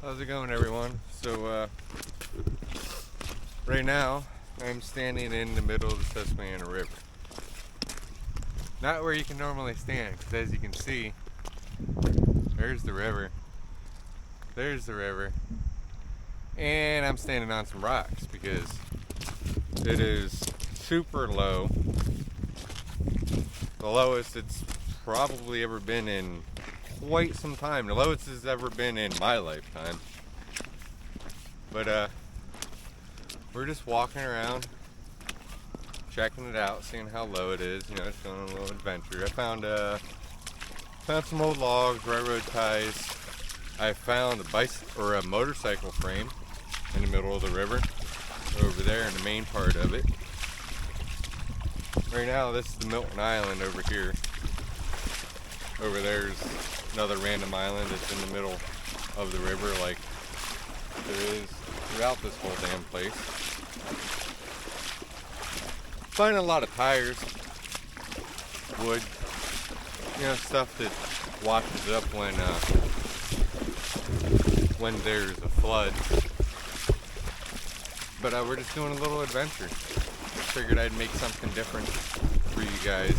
How's it going, everyone? So right now I'm standing in the middle of the Susquehanna River. Not where you can normally stand, because as you can see, there's the river, and I'm standing on some rocks because it is super low. The lowest it's probably ever been in quite some time. The lowest it's ever been in my lifetime. But we're just walking around, checking it out, seeing how low it is. You know, just going on a little adventure. I found some old logs, railroad ties. I found a motorcycle frame in the middle of the river, over there in the main part of it. Right now, this is the Milton Island over here. Over there's another random island that's in the middle of the river, like there is throughout this whole damn place. Finding a lot of tires, wood, you know, stuff that washes up when there's a flood. But we're just doing a little adventure. Figured I'd make something different for you guys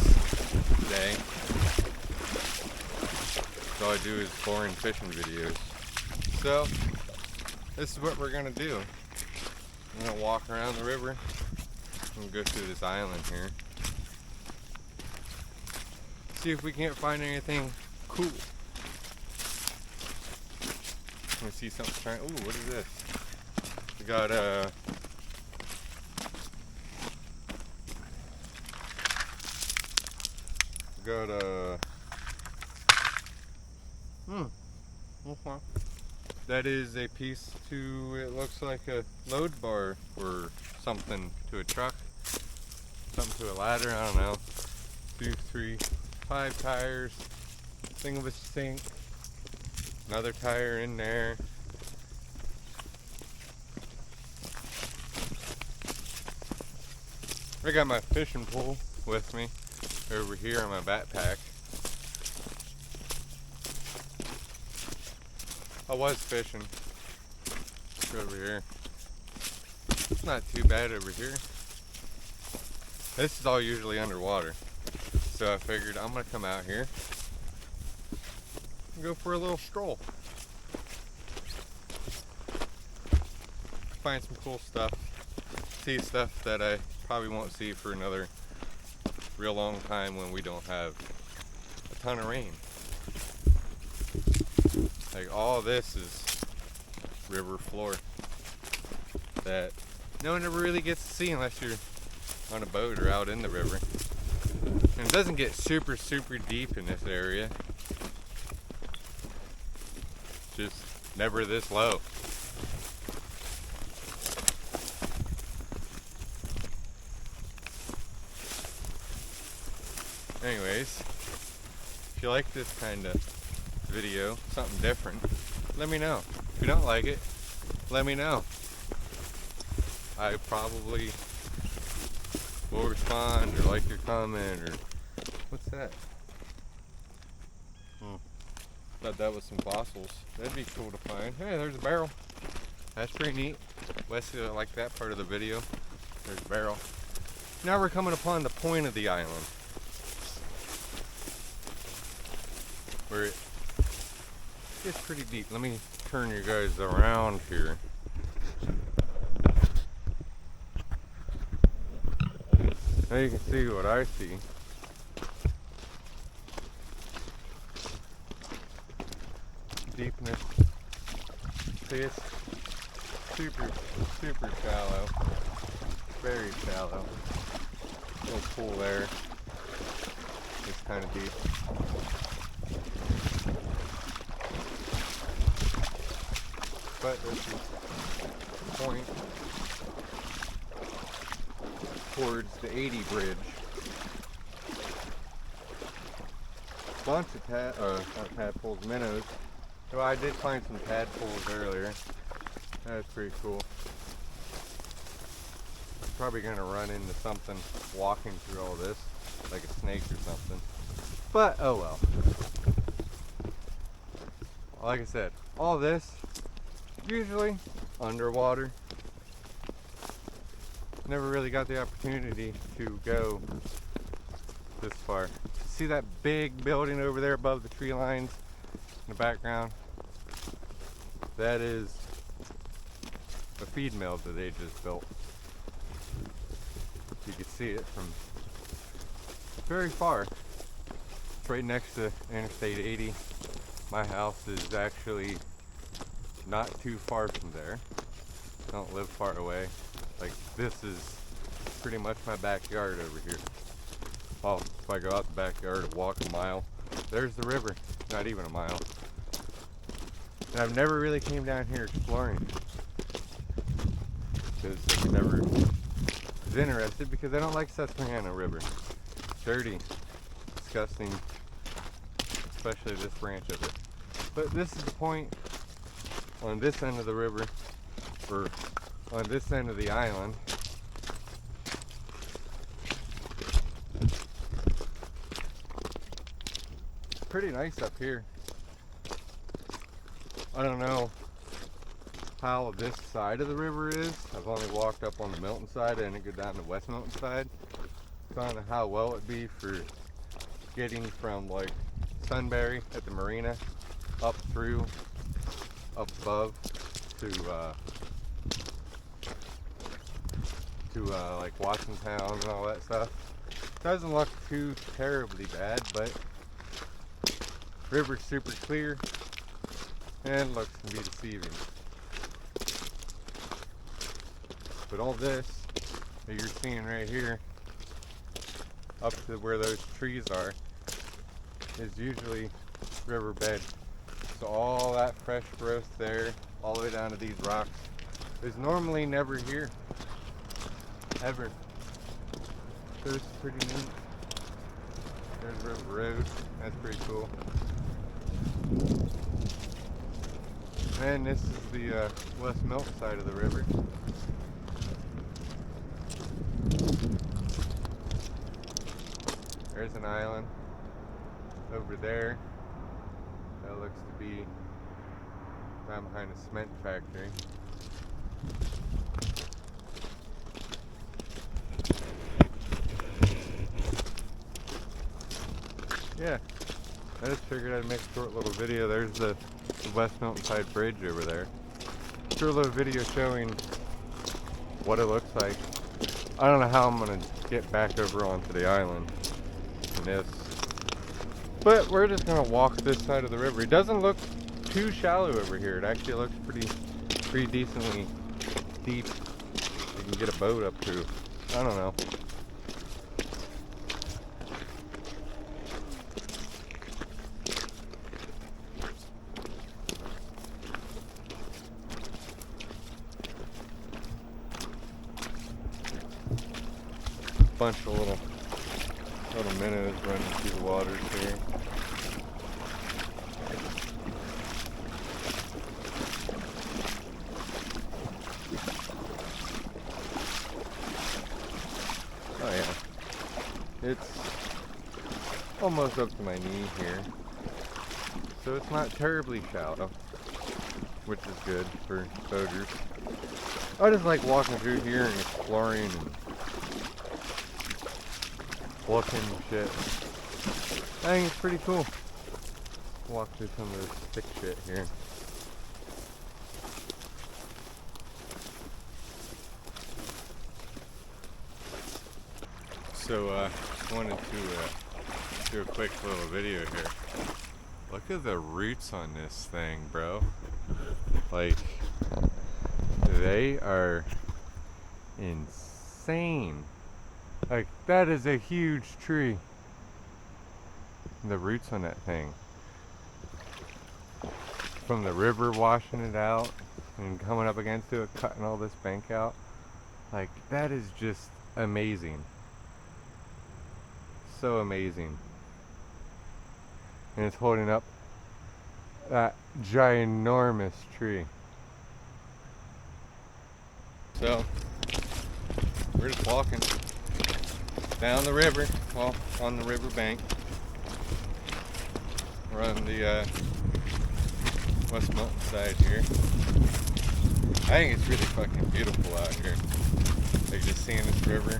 today. All I do is boring fishing videos. So, this is what we're gonna do. I'm gonna walk around the river and go through this island here. See if we can't find anything cool. Let me see something trying. Ooh, what is this? We got okay. That is a piece to, it looks like a load bar or something to a truck. Something to a ladder, I don't know. 2, 3, 5 tires. Thing of a sink. Another tire in there. I got my fishing pole with me over here in my backpack. I was fishing over here. It's not too bad over here. This is all usually underwater. So I figured I'm gonna come out here and go for a little stroll. Find some cool stuff. See stuff that I probably won't see for another real long time when we don't have a ton of rain. Like, all this is river floor that no one ever really gets to see unless you're on a boat or out in the river. And it doesn't get super deep in this area. Just never this low. Anyways, if you like this kind of video, something different, let me know. If you don't like it, let me know. I probably will respond or like your comment or what's that? Thought that was some fossils. That'd be cool to find. Hey, there's a barrel. That's pretty neat. Wesley liked that part of the video. There's a barrel. Now we're coming upon the point of the island, where it gets pretty deep. Let me turn you guys around here. Now you can see what I see. Deepness. See, it's super shallow. Very shallow. Little pool there. It's kind of deep. But this is the point towards the 80 bridge. Bunch of tadpoles, minnows. So I did find some tadpoles earlier. That was pretty cool. Probably gonna run into something walking through all this, like a snake or something. But oh well. Like I said, all this usually underwater. Never really got the opportunity to go this far. See that big building over there above the tree lines in the background? That is a feed mill that they just built. You can see it from very far. It's right next to Interstate 80. My house is actually not too far from there. I don't live far away. Like, this is pretty much my backyard over here. Well, if I go out the backyard and walk a mile, there's the river. Not even a mile. And I've never really came down here exploring because I never was interested, because I don't like Susquehanna River. Dirty, disgusting, especially this branch of it. But this is the point on this end of the river, or on this end of the island. It's pretty nice up here. I don't know how this side of the river is. I've only walked up on the Milton side. I didn't go down the West Milton side. So I don't know how well it'd be for getting from like Sunbury at the marina up through, up above to like Washington and all that stuff. Doesn't look too terribly bad, but river's super clear and looks can be deceiving. But all this that you're seeing right here, up to where those trees are, is usually riverbed. So all that fresh growth there, all the way down to these rocks, is normally never here. Ever. So it's pretty neat. There's River Road. That's pretty cool. And this is the West Milton side of the river. There's an island over there that looks to be down behind a cement factory. Yeah, I just figured I'd make a short little video. There's the West Milton Side Bridge over there. Short little video showing what it looks like. I don't know how I'm gonna get back over onto the island in this, but we're just gonna walk this side of the river. It doesn't look too shallow over here. It actually looks pretty decently deep. You can get a boat up to. I don't know. Bunch of little minnows running through the waters here. Oh yeah, it's almost up to my knee here, so it's not terribly shallow, which is good for boaters. I just like walking through here and exploring and looking and shit. I think it's pretty cool. Walk through some of this thick shit here. So wanted to do a quick little video here. Look at the roots on this thing, bro. Like, they are insane. Like, that is a huge tree. The roots on that thing. From the river washing it out and coming up against it, cutting all this bank out. Like, that is just amazing. So amazing. And it's holding up that ginormous tree. So, we're just walking down the river, well, on the river bank. We're on the West Milton side here. I think it's really fucking beautiful out here. Like just seeing this river,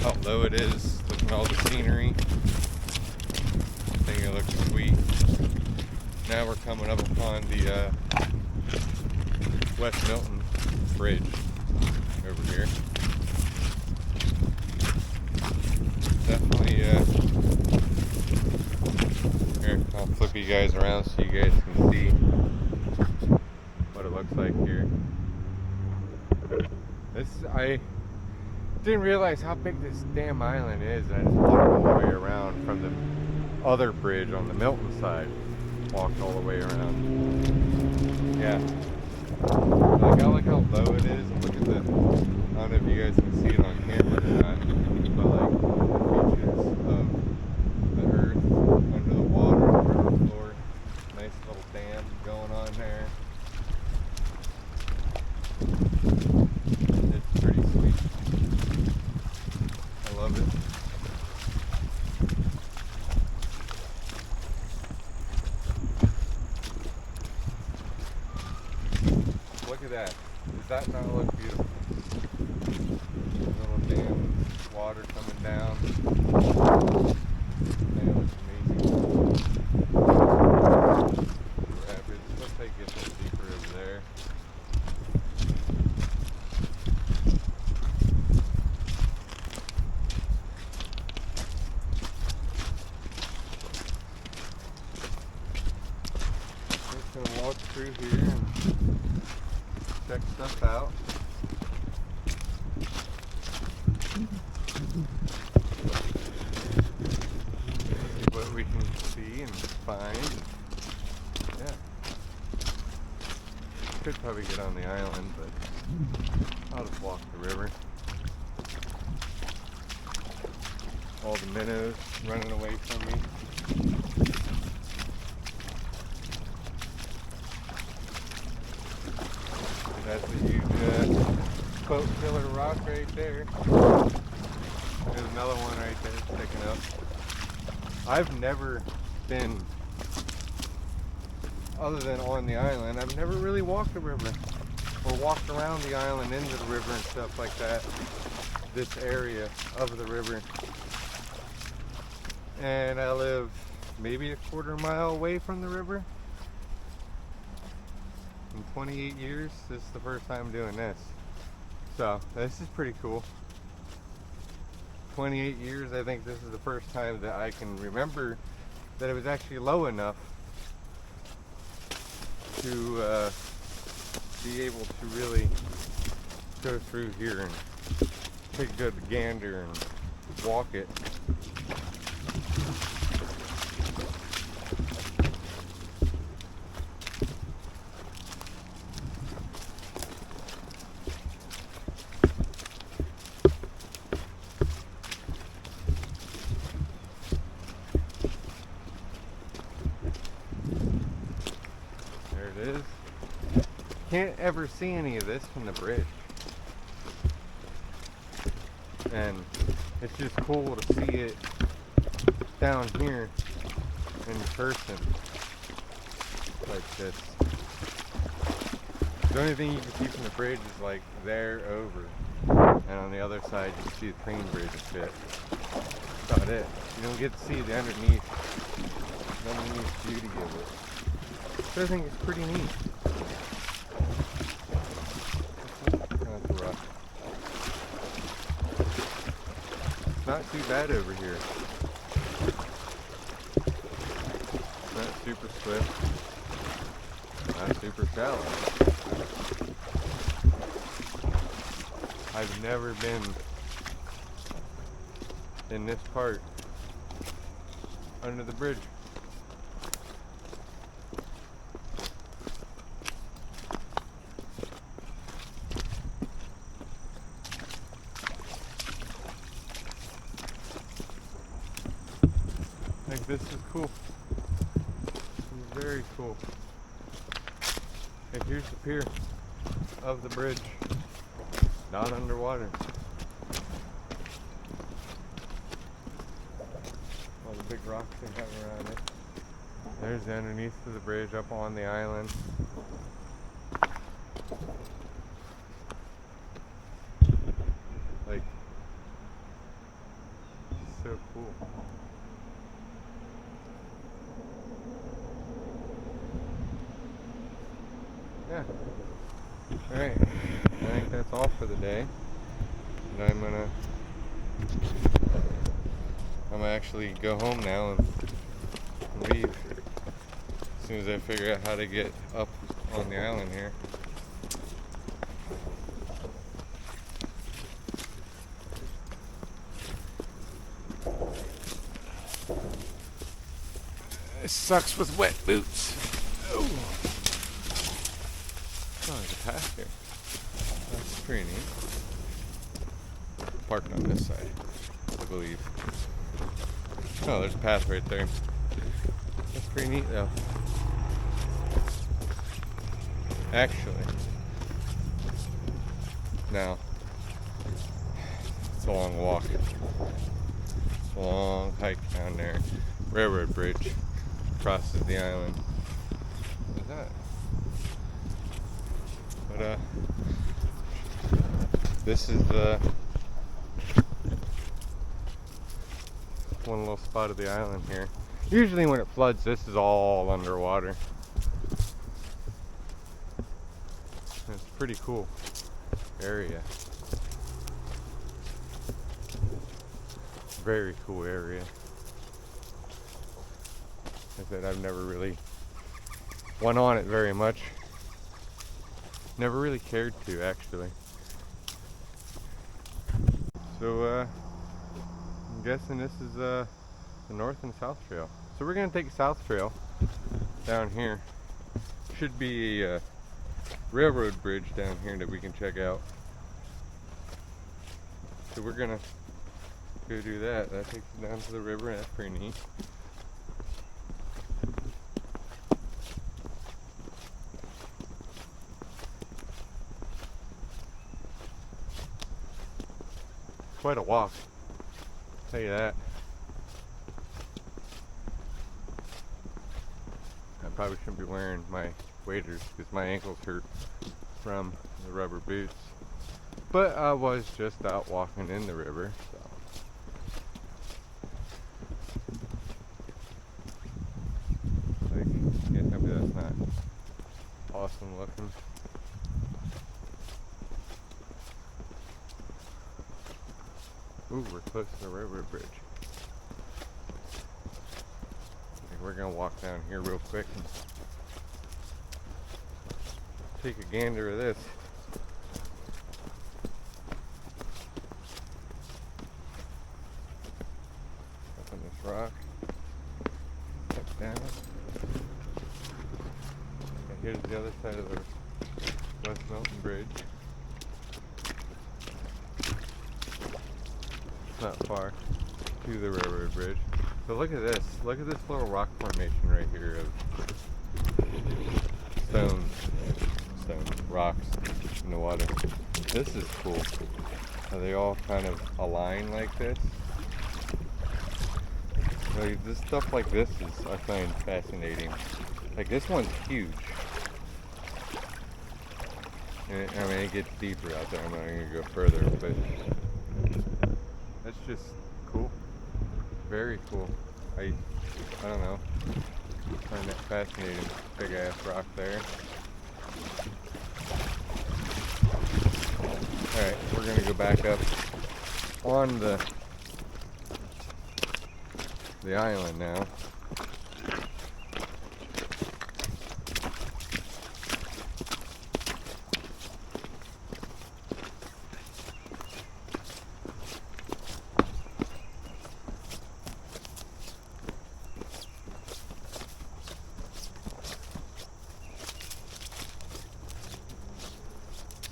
how low it is, looking at all the scenery. I think it looks sweet. Now we're coming up upon the West Milton Bridge over here. Definitely, here, I'll flip you guys around so you guys can see what it looks like here. I didn't realize how big this damn island is, and I just walked all the way around from the other bridge on the Milton side. Walked all the way around. Yeah. Like, I like how low it is, and look at the, I don't know if you guys can see it on camera or not, but like the features of the earth under the water, the river floor. Nice little dam going on there. It's pretty sweet. I love it. Look at that. Does that not look beautiful? Little dam, water coming down. That looks amazing. Rapids. Let's take it a little deeper over there. Just gonna walk through here and check stuff out. See what we can see and find. Yeah. Could probably get on the island, but I'll just walk the river. All the minnows running away from me. That's a huge boat killer rock right there. There's another one right there sticking up. I've never been, other than on the island, I've never really walked the river or walked around the island into the river and stuff like that. This area of the river. And I live maybe a quarter mile away from the river. In 28 years, this is the first time doing this. So, this is pretty cool. 28 years, I think this is the first time that I can remember that it was actually low enough to be able to really go through here and take a good gander and walk it. Is. Can't ever see any of this from the bridge, and it's just cool to see it down here in person like this. The only thing you can see from the bridge is like there over, and on the other side you can see the train bridge and shit. That's about it. You don't get to see the underneath beauty of it. I think it's pretty neat. That's rough. It's not too bad over here. It's not super swift. Not super shallow. I've never been in this part under the bridge. I think this is cool. This is very cool. And here's the pier of the bridge, not underwater. All the big rocks they have around it. There's the underneath of the bridge up on the island. Like, so cool. Yeah. Alright. I think that's all for the day. And I'm gonna actually go home now and leave as soon as I figure out how to get up on the island here. It sucks with wet boots. Oh, there's a path here. That's pretty neat. Parking on this side, I believe. Oh, there's a path right there. That's pretty neat though. Actually, now, it's a long walk. It's a long hike down there. Railroad bridge crosses the island. What is that? But this is the one little spot of the island here. Usually when it floods, this is all underwater. It's a pretty cool area. Very cool area. I said I've never really went on it very much. Never really cared to, actually. So I'm guessing this is the north and south trail. So we're gonna take south trail down here. Should be a railroad bridge down here that we can check out. So we're gonna go do that. That takes us down to the river, and that's pretty neat. Quite a walk, I'll tell you that. I probably shouldn't be wearing my waders because my ankles hurt from the rubber boots. But I was just out walking in the river, so. Like, yeah, tell me that's not awesome looking. Ooh, we're close to the railroad bridge. Okay, we're gonna walk down here real quick and take a gander of this. Up on this rock. Step down. And here's the other side of the West Milton Bridge. Not far to the railroad bridge. So look at this. Look at this little rock formation right here of stone rocks in the water. This is cool. Are they all kind of align like this? Like this stuff like this is, I find fascinating. Like this one's huge. And I mean, it gets deeper out there. I'm not gonna go further, but that's just cool. Very cool. I don't know. I find that fascinating. Big ass rock there. Alright, we're gonna go back up on the island now.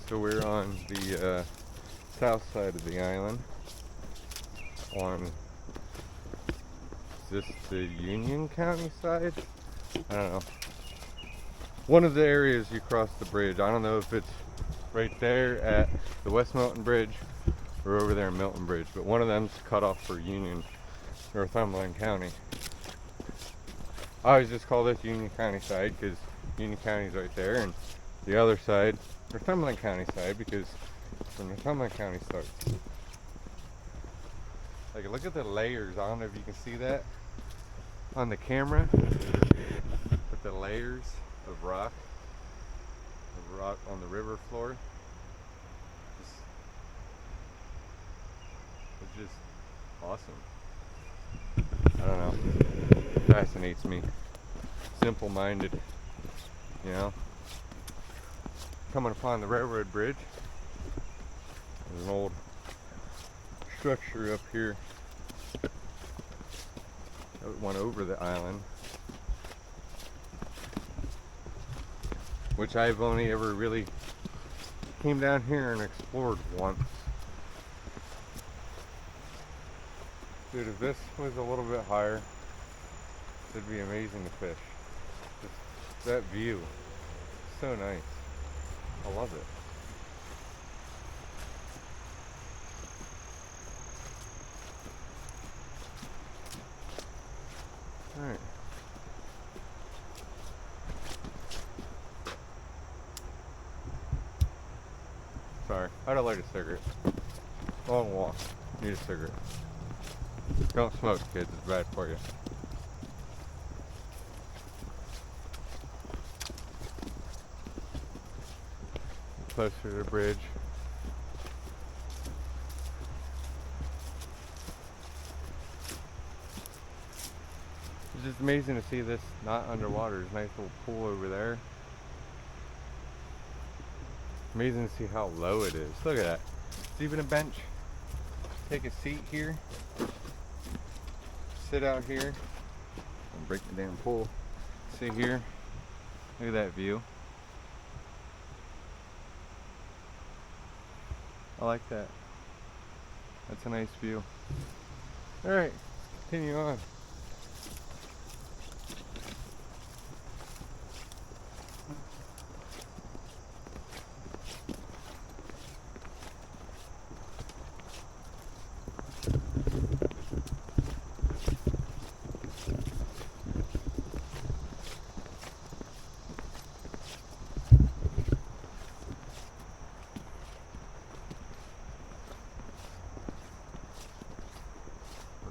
So we're on the south side of the island. On, is this the Union County side? I don't know. One of the areas you cross the bridge. I don't know if it's right there at the West Milton Bridge or over there in Milton Bridge, but one of them's cut off for Union, Northumberland County. I always just call this Union County side because Union County's right there, and the other side, Northumberland County side, because from Northumberland County starts. Like, look at the layers. I don't know if you can see that on the camera, but the layers of rock on the river floor. It's just awesome. I don't know. Fascinates me. Simple-minded, you know. Coming upon the railroad bridge. There's an old structure up here that went over the island, which I've only ever really came down here and explored once. Dude, if this was a little bit higher, it'd be amazing to fish. Just that view, so nice. I love it. Alright. Sorry, I had to light a cigarette. Long walk. Need a cigarette. Don't smoke, kids. It's bad for you. Closer to the bridge. It's just amazing to see this not underwater. There's a nice little pool over there. Amazing to see how low it is. Look at that. It's even a bench. Take a seat here. Sit out here. And break the damn pool. Sit here. Look at that view. I like that. That's a nice view. Alright, continue on.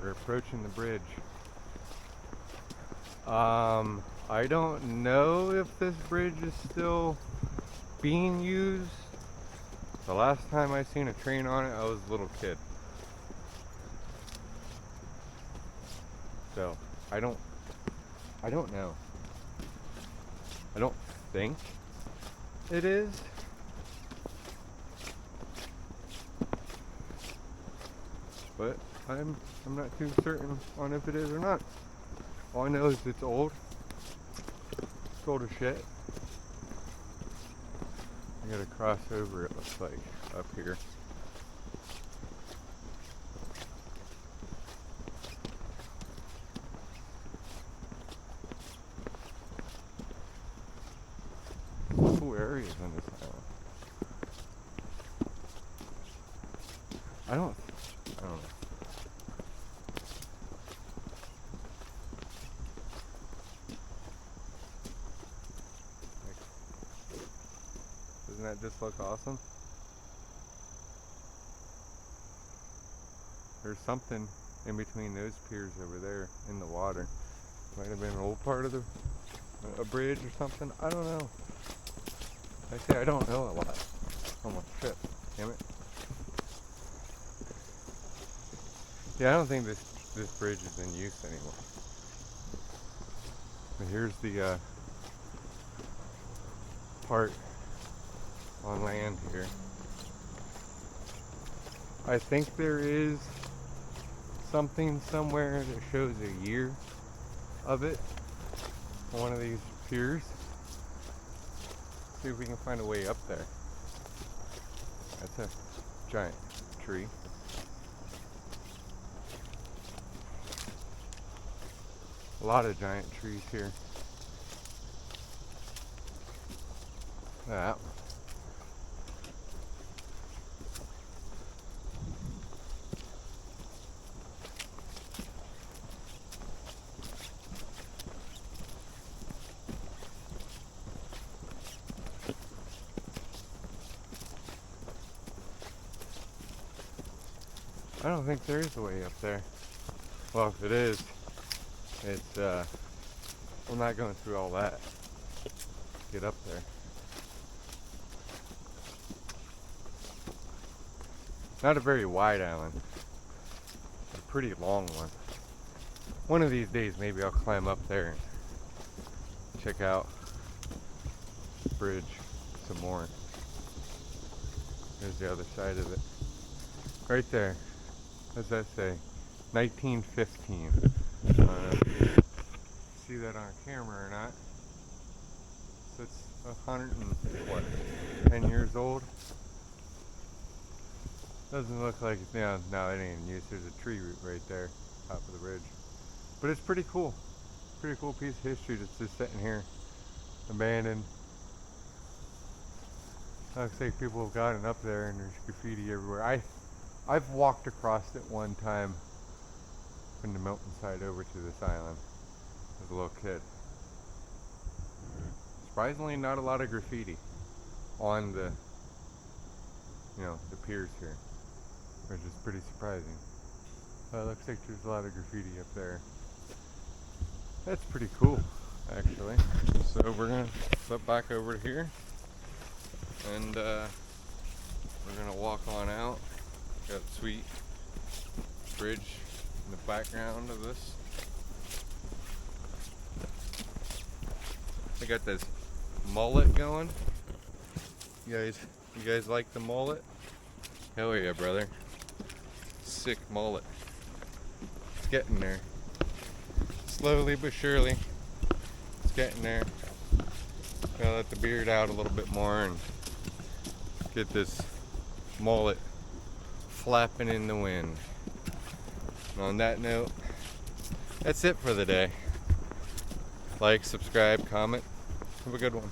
We're approaching the bridge. I don't know if this bridge is still being used. The last time I seen a train on it, I was a little kid. So, I don't know. I don't think it is. But I'm not too certain on if it is or not. All I know is it's old. It's old as shit. I gotta cross over, it looks like, up here. Cool areas on this island. I don't know. Doesn't that just look awesome? There's something in between those piers over there in the water. Might have been an old part of a bridge or something. I don't know. I say I don't know a lot. Almost tripped. Damn it. Yeah, I don't think this bridge is in use anymore. But here's the part on land here. I think there is something somewhere that shows a year of it on one of these piers. See if we can find a way up there. That's a giant tree. A lot of giant trees here. That. I don't think there is a way up there. Well, if it is, it's, I'm not going through all that to get up there. Not a very wide island. A pretty long one. One of these days, maybe I'll climb up there and check out the bridge some more. There's the other side of it. Right there. What does that say? 1915. I don't know if you see that on camera or not. So it's 10 years old. Doesn't look like it's, no, it ain't in use. There's a tree root right there, top of the bridge. But it's pretty cool. Pretty cool piece of history that's just sitting here, abandoned. Like I say, people have gotten up there and there's graffiti everywhere. I've walked across it one time from the Milton side over to this island as a little kid. Surprisingly, not a lot of graffiti on the, the piers here, which is pretty surprising. It looks like there's a lot of graffiti up there. That's pretty cool, actually. So we're gonna flip back over to here, and we're gonna walk on out. Got a sweet bridge in the background of this. I got this mullet going. You guys like the mullet? Hell yeah, brother. Sick mullet. It's getting there. Slowly but surely. It's getting there. Gotta let the beard out a little bit more and get this mullet flapping in the wind. And on that note, that's it for the day. Like, subscribe, comment. Have a good one.